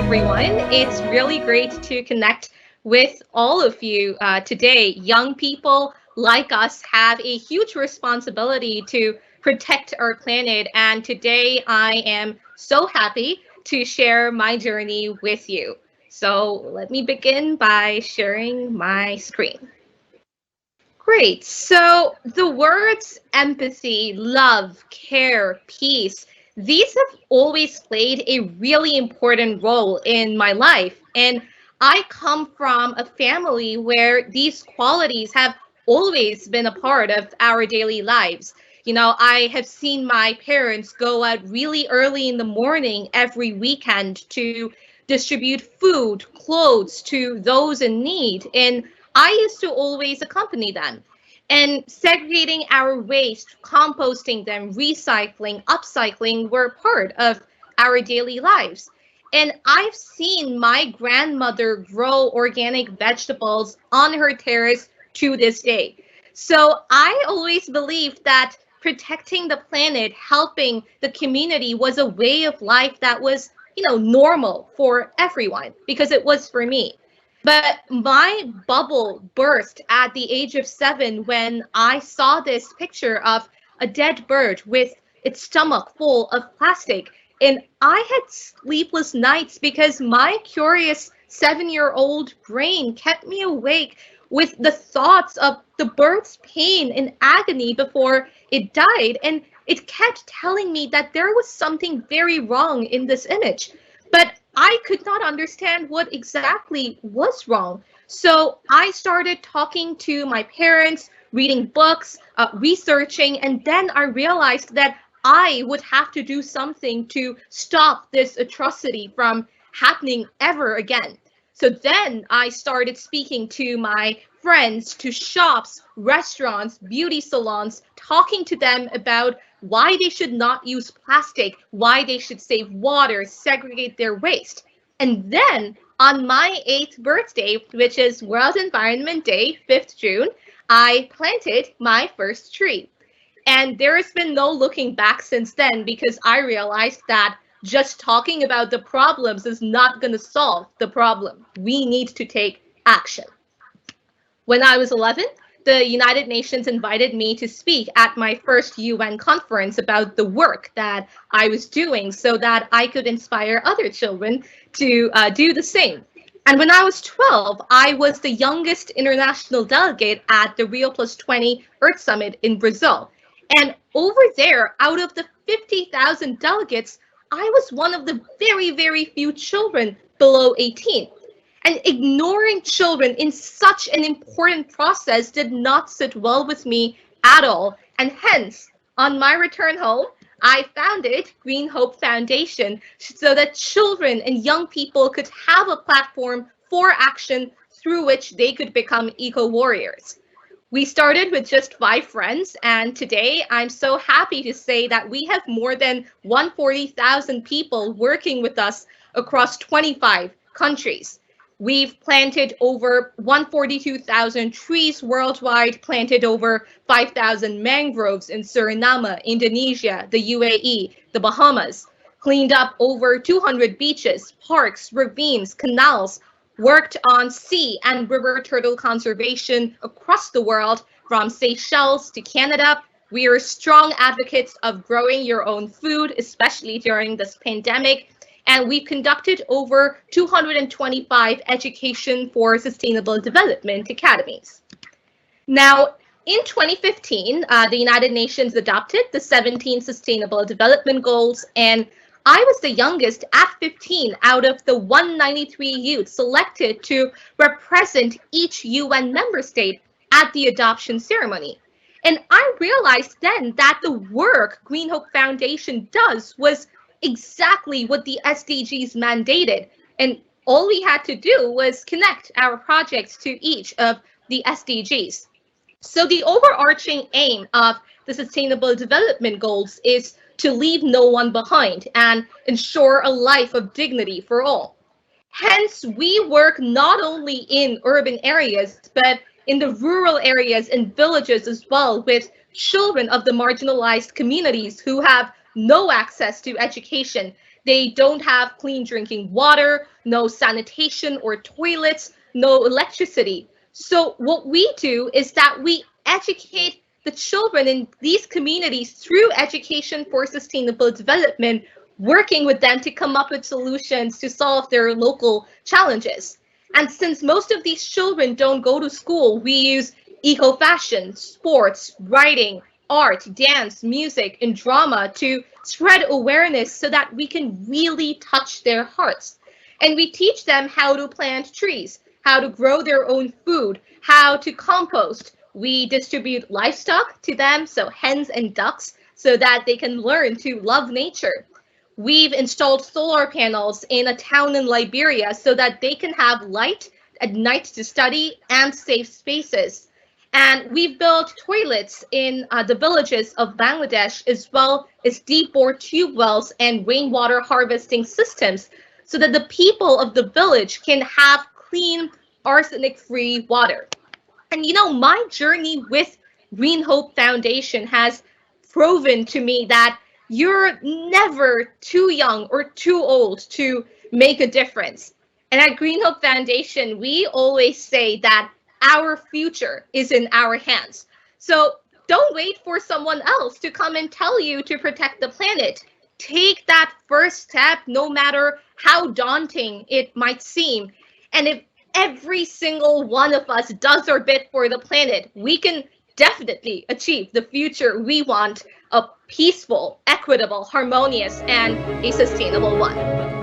everyone. It's really great to connect with all of you today. Young people like us have a huge responsibility to protect our planet, and today I am so happy to share my journey with you. So let me begin by sharing my screen. Great. So the words empathy, love, care, peace, these have always played a really important role in my life. And I come from a family where these qualities have always been a part of our daily lives. I have seen my parents go out really early in the morning every weekend to distribute food, clothes to those in need. And I used to always accompany them. And segregating our waste, composting them, recycling, upcycling were part of our daily lives. And I've seen my grandmother grow organic vegetables on her terrace to this day. So I always believed that protecting the planet, helping the community was a way of life that was, normal for everyone because it was for me. But my bubble burst at the age of 7 when I saw this picture of a dead bird with its stomach full of plastic. And I had sleepless nights because my curious 7-year-old brain kept me awake with the thoughts of the bird's pain and agony before it died. And it kept telling me that there was something very wrong in this image. But I could not understand what exactly was wrong. So I started talking to my parents, reading books, researching, and then I realized that I would have to do something to stop this atrocity from happening ever again. So then I started speaking to my friends, to shops, restaurants, beauty salons, talking to them about why they should not use plastic, why they should save water, segregate their waste. And then on my 8th birthday, which is World Environment Day, 5th June, I planted my first tree. And there has been no looking back since then because I realized that just talking about the problems is not going to solve the problem. We need to take action. When I was 11, the United Nations invited me to speak at my first UN conference about the work that I was doing so that I could inspire other children to do the same. And when I was 12, I was the youngest international delegate at the Rio Plus 20 Earth Summit in Brazil. And over there, out of the 50,000 delegates, I was one of the very, very few children below 18. And ignoring children in such an important process did not sit well with me at all. And hence, on my return home, I founded Green Hope Foundation so that children and young people could have a platform for action through which they could become eco-warriors. We started with just 5 friends, and today I'm so happy to say that we have more than 140,000 people working with us across 25 countries. We've planted over 142,000 trees worldwide, planted over 5,000 mangroves in Suriname, Indonesia, the UAE, the Bahamas, cleaned up over 200 beaches, parks, ravines, canals, worked on sea and river turtle conservation across the world, from Seychelles to Canada. We are strong advocates of growing your own food, especially during this pandemic. And we've conducted over 225 education for sustainable development academies. Now, in 2015, the United Nations adopted the 17 Sustainable Development Goals, and I was the youngest at 15 out of the 193 youth selected to represent each UN member state at the adoption ceremony. And I realized then that the work Green Hope Foundation does was exactly what the SDGs mandated. And all we had to do was connect our projects to each of the SDGs. So the overarching aim of the Sustainable Development Goals is to leave no one behind and ensure a life of dignity for all. Hence, we work not only in urban areas, but in the rural areas and villages as well, with children of the marginalized communities who have no access to education. They don't have clean drinking water, no sanitation or toilets, no electricity. So what we do is that we educate the children in these communities through education for sustainable development, working with them to come up with solutions to solve their local challenges. And since most of these children don't go to school, we use eco-fashion, sports, writing, art, dance, music, and drama to spread awareness so that we can really touch their hearts. And we teach them how to plant trees, how to grow their own food, how to compost. We distribute livestock to them, so hens and ducks, so that they can learn to love nature. We've installed solar panels in a town in Liberia so that they can have light at night to study and safe spaces. And we've built toilets in the villages of Bangladesh, as well as deep bore tube wells and rainwater harvesting systems, so that the people of the village can have clean, arsenic-free water. And my journey with Green Hope Foundation has proven to me that you're never too young or too old to make a difference. And at Green Hope Foundation, we always say that our future is in our hands. So don't wait for someone else to come and tell you to protect the planet. Take that first step, no matter how daunting it might seem. And if every single one of us does our bit for the planet, we can definitely achieve the future we want, a peaceful, equitable, harmonious, and a sustainable one.